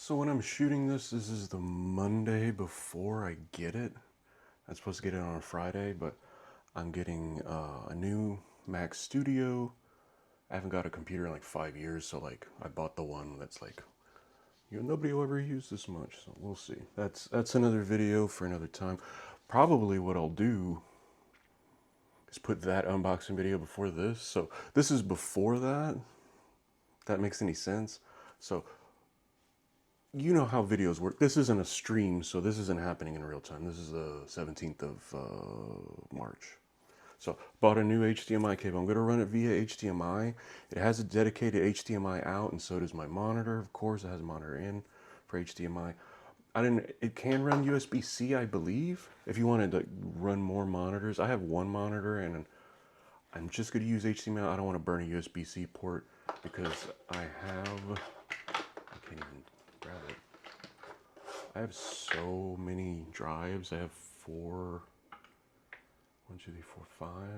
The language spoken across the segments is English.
So when I'm shooting this, this is the Monday before I get it. I'm supposed to get it on a Friday, but I'm getting a new Mac Studio. I haven't got a computer in like 5 years, so like I bought the one that's like, nobody will ever use this much. So we'll see. That's another video for another time. Probably what I'll do is put that unboxing video before this. So this is before that. If that makes any sense. So you know how videos work. This isn't a stream, so this isn't happening in real time. This is the 17th of March. So bought a new HDMI cable. I'm going to run it via HDMI. It has a dedicated HDMI out, and so does my monitor. Of course, it has a monitor in for HDMI. It can run USB-C, I believe, if you wanted to run more monitors. I have one monitor, and I'm just going to use HDMI. I don't want to burn a USB-C port because I can't even grab it. I have so many drives. I have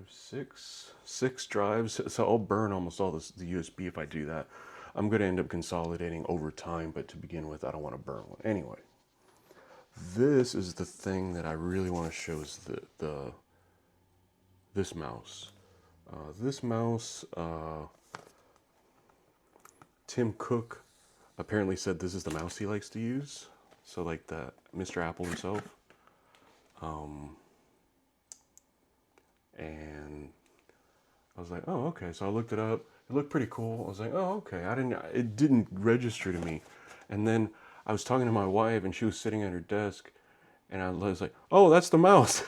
six drives. So I'll burn almost all the USB if I do that. I'm going to end up consolidating over time, but to begin with, I don't want to burn one. Anyway, this is the thing that I really want to show is this mouse. Tim Cook apparently said this is the mouse he likes to use. So like that Mr. Apple himself. And I was like, oh, okay. So I looked it up. It looked pretty cool. I was like, oh, okay. It didn't register to me. And then I was talking to my wife and she was sitting at her desk and I was like, oh, that's the mouse.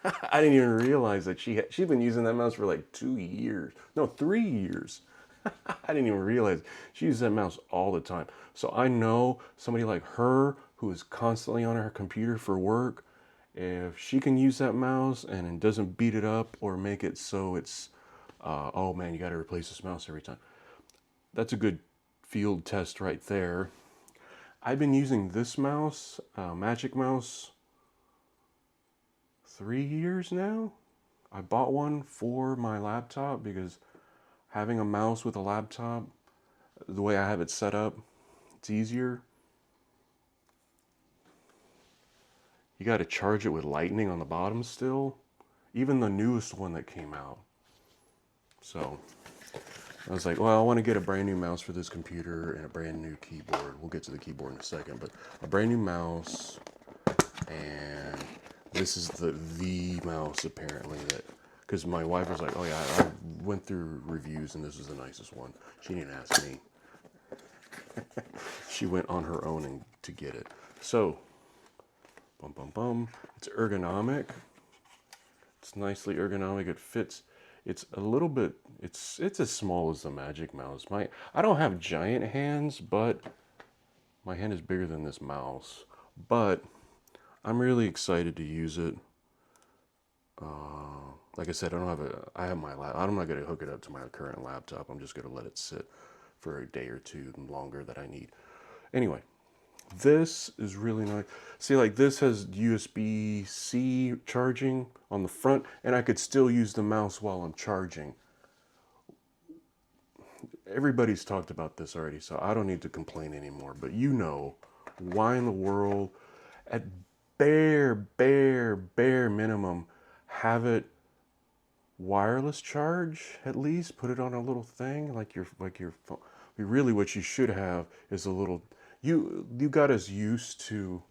I didn't even realize that she'd been using that mouse for like 2 years. No, 3 years. I didn't even realize she uses that mouse all the time. So I know somebody like her who is constantly on her computer for work, if she can use that mouse and it doesn't beat it up or make it so it's, oh man, you got to replace this mouse every time. That's a good field test right there. I've been using this mouse, Magic Mouse, 3 years now. I bought one for my laptop because having a mouse with a laptop, the way I have it set up, it's easier. You got to charge it with lightning on the bottom still, even the newest one that came out. So I was like, well, I want to get a brand new mouse for this computer and a brand new keyboard. We'll get to the keyboard in a second, but a brand new mouse. And this is the mouse apparently that, because my wife was like, oh yeah, I went through reviews and this is the nicest one. She didn't ask me. She went on her own to get it. So, it's ergonomic. It's nicely ergonomic. It fits. It's a little bit. It's as small as the Magic Mouse. I don't have giant hands, but my hand is bigger than this mouse. But I'm really excited to use it. Like I said, I have my laptop. I'm not going to hook it up to my current laptop. I'm just going to let it sit for a day or two longer that I need. Anyway, this is really nice. See, like this has USB-C charging on the front, and I could still use the mouse while I'm charging. Everybody's talked about this already, so I don't need to complain anymore. But you know, why in the world, at bare minimum, have it wireless charge at least. Put it on a little thing like your phone. Really, what you should have is a little. You got us used to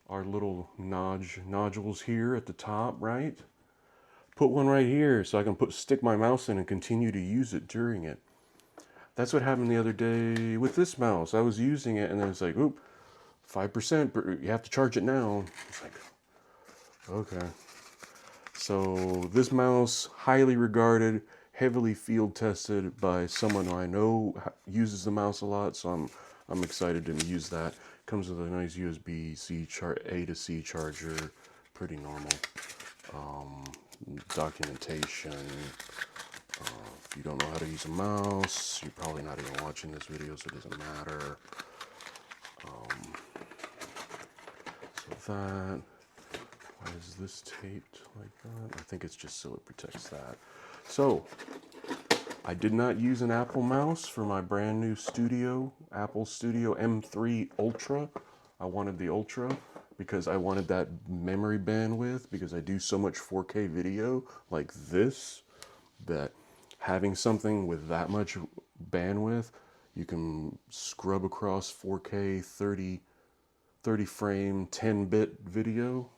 our little nodules here at the top, right? Put one right here so I can stick my mouse in and continue to use it during it. That's what happened the other day with this mouse. I was using it and then it's like, oop, 5%, you have to charge it now. It's like, okay. So this mouse, highly regarded, heavily field tested by someone who I know uses the mouse a lot, so I'm excited to use that. Comes with a nice USB-C A to C charger, pretty normal. Documentation. If you don't know how to use a mouse, you're probably not even watching this video, so it doesn't matter. So that. Why is this taped like that? I think it's just so it protects that. So, I did not use an Apple mouse for my brand new Apple Studio M3 Ultra. I wanted the Ultra because I wanted that memory bandwidth, because I do so much 4K video like this, that having something with that much bandwidth, you can scrub across 4K 30 frame 10-bit video.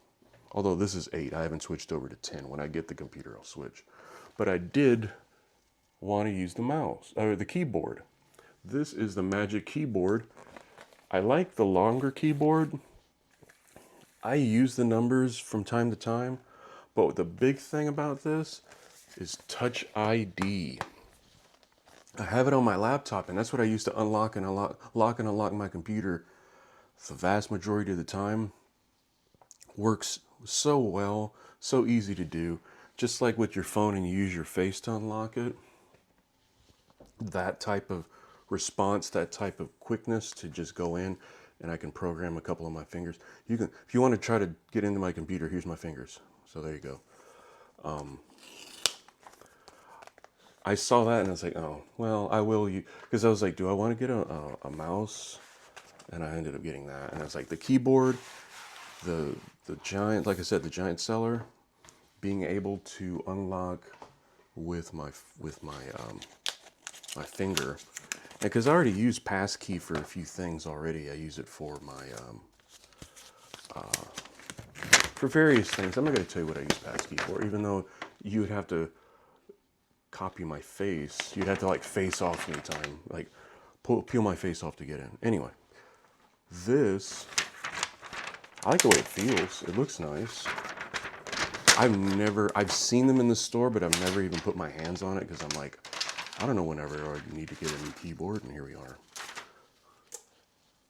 Although this is 8, I haven't switched over to 10. When I get the computer, I'll switch. But I did want to use the mouse, or the keyboard. This is the Magic Keyboard. I like the longer keyboard. I use the numbers from time to time, but the big thing about this is Touch ID. I have it on my laptop, and that's what I use to lock and unlock my computer. The vast majority of the time, works so well, so easy to do. Just like with your phone and you use your face to unlock it. That type of response, that type of quickness to just go in, and I can program a couple of my fingers. You can, if you want to try to get into my computer, here's my fingers. So there you go. I saw that and I was like, oh, well, I will. Because I was like, do I want to get a mouse? And I ended up getting that. And I was like, the keyboard, the giant, like I said, the giant seller, being able to unlock with my my finger, because I already use passkey for a few things already. I use it for my for various things. I'm not going to tell you what I use passkey for, even though you would have to copy my face. You'd have to like face off me time, like peel my face off to get in. Anyway, this, I like the way it feels. It looks nice. I've seen them in the store, but I've never even put my hands on it because I'm like, I don't know whenever I need to get a new keyboard, and here we are.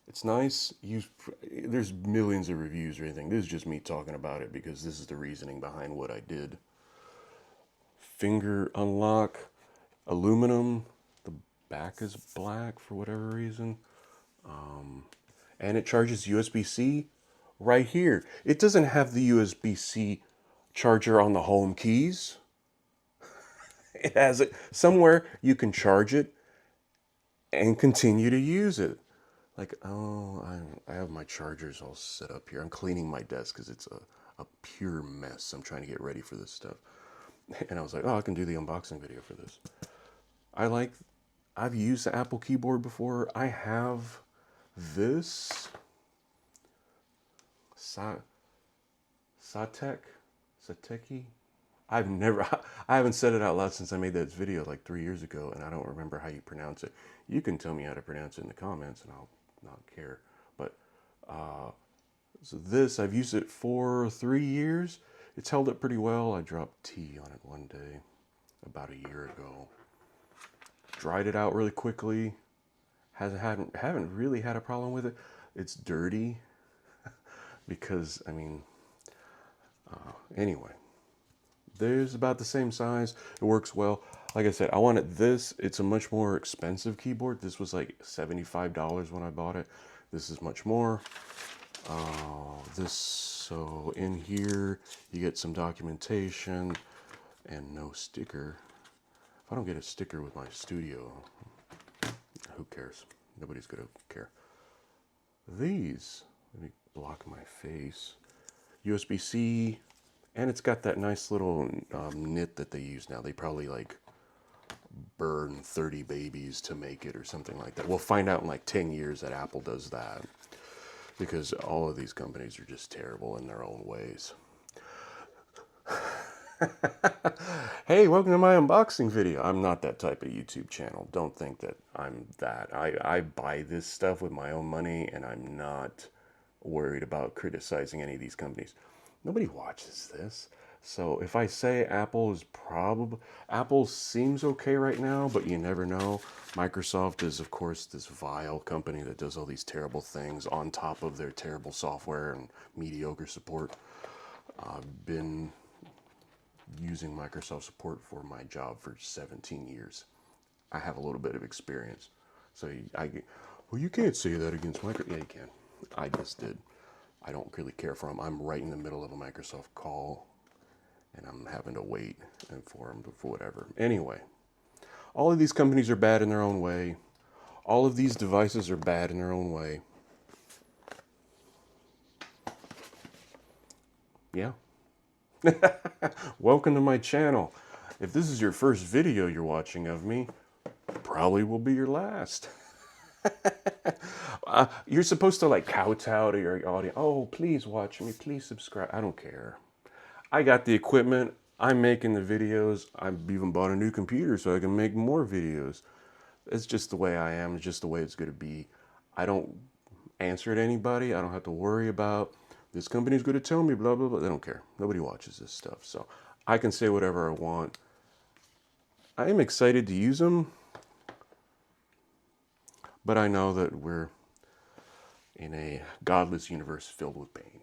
It's nice. There's millions of reviews or anything. This is just me talking about it because this is the reasoning behind what I did. Finger unlock, aluminum. The back is black for whatever reason. And it charges USB-C right here. It doesn't have the USB-C charger on the home keys. It has it somewhere you can charge it and continue to use it. Like, oh, I have my chargers all set up here. I'm cleaning my desk because it's a pure mess. I'm trying to get ready for this stuff. And I was like, oh, I can do the unboxing video for this. I've used the Apple keyboard before. I have this Satechi. I haven't said it out loud since I made that video like 3 years ago, and I don't remember how you pronounce it. You can tell me how to pronounce it in the comments, and I'll not care. But so this, I've used it for 3 years. It's held up pretty well. I dropped tea on it one day about a year ago. Dried it out really quickly. Haven't really had a problem with it. It's dirty because, I mean, anyway. There's about the same size. It works well. Like I said, I wanted this. It's a much more expensive keyboard. This was like $75 when I bought it. This is much more. So in here, you get some documentation and no sticker. If I don't get a sticker with my studio, who cares? Nobody's gonna care. These, let me block my face. USB-C, and it's got that nice little knit that they use now. They probably like burn 30 babies to make it or something like that. We'll find out in like 10 years that Apple does that, because all of these companies are just terrible in their own ways. Hey, welcome to my unboxing video. I'm not that type of YouTube channel. Don't think that I'm that. I buy this stuff with my own money, and I'm not worried about criticizing any of these companies. Nobody watches this. So if I say Apple seems okay right now, but you never know. Microsoft is, of course, this vile company that does all these terrible things on top of their terrible software and mediocre support. I've been using Microsoft support for my job for 17 years. I have a little bit of experience. So well, you can't say that against Microsoft. Yeah, you can. I just did. I don't really care for them. I'm right in the middle of a Microsoft call, and I'm having to wait for them for whatever. Anyway, All of these companies are bad in their own way. All of these devices are bad in their own way. Yeah. Welcome to my channel. If this is your first video you're watching of me, probably will be your last. You're supposed to like kowtow to your audience. Oh, please watch me. Please subscribe. I don't care. I got the equipment. I'm making the videos. I've even bought a new computer so I can make more videos. It's just the way I am. It's just the way it's going to be. I don't answer to anybody. I don't have to worry about this company's going to tell me blah, blah, blah. They don't care. Nobody watches this stuff. So I can say whatever I want. I am excited to use them, but I know that we're in a godless universe filled with pain.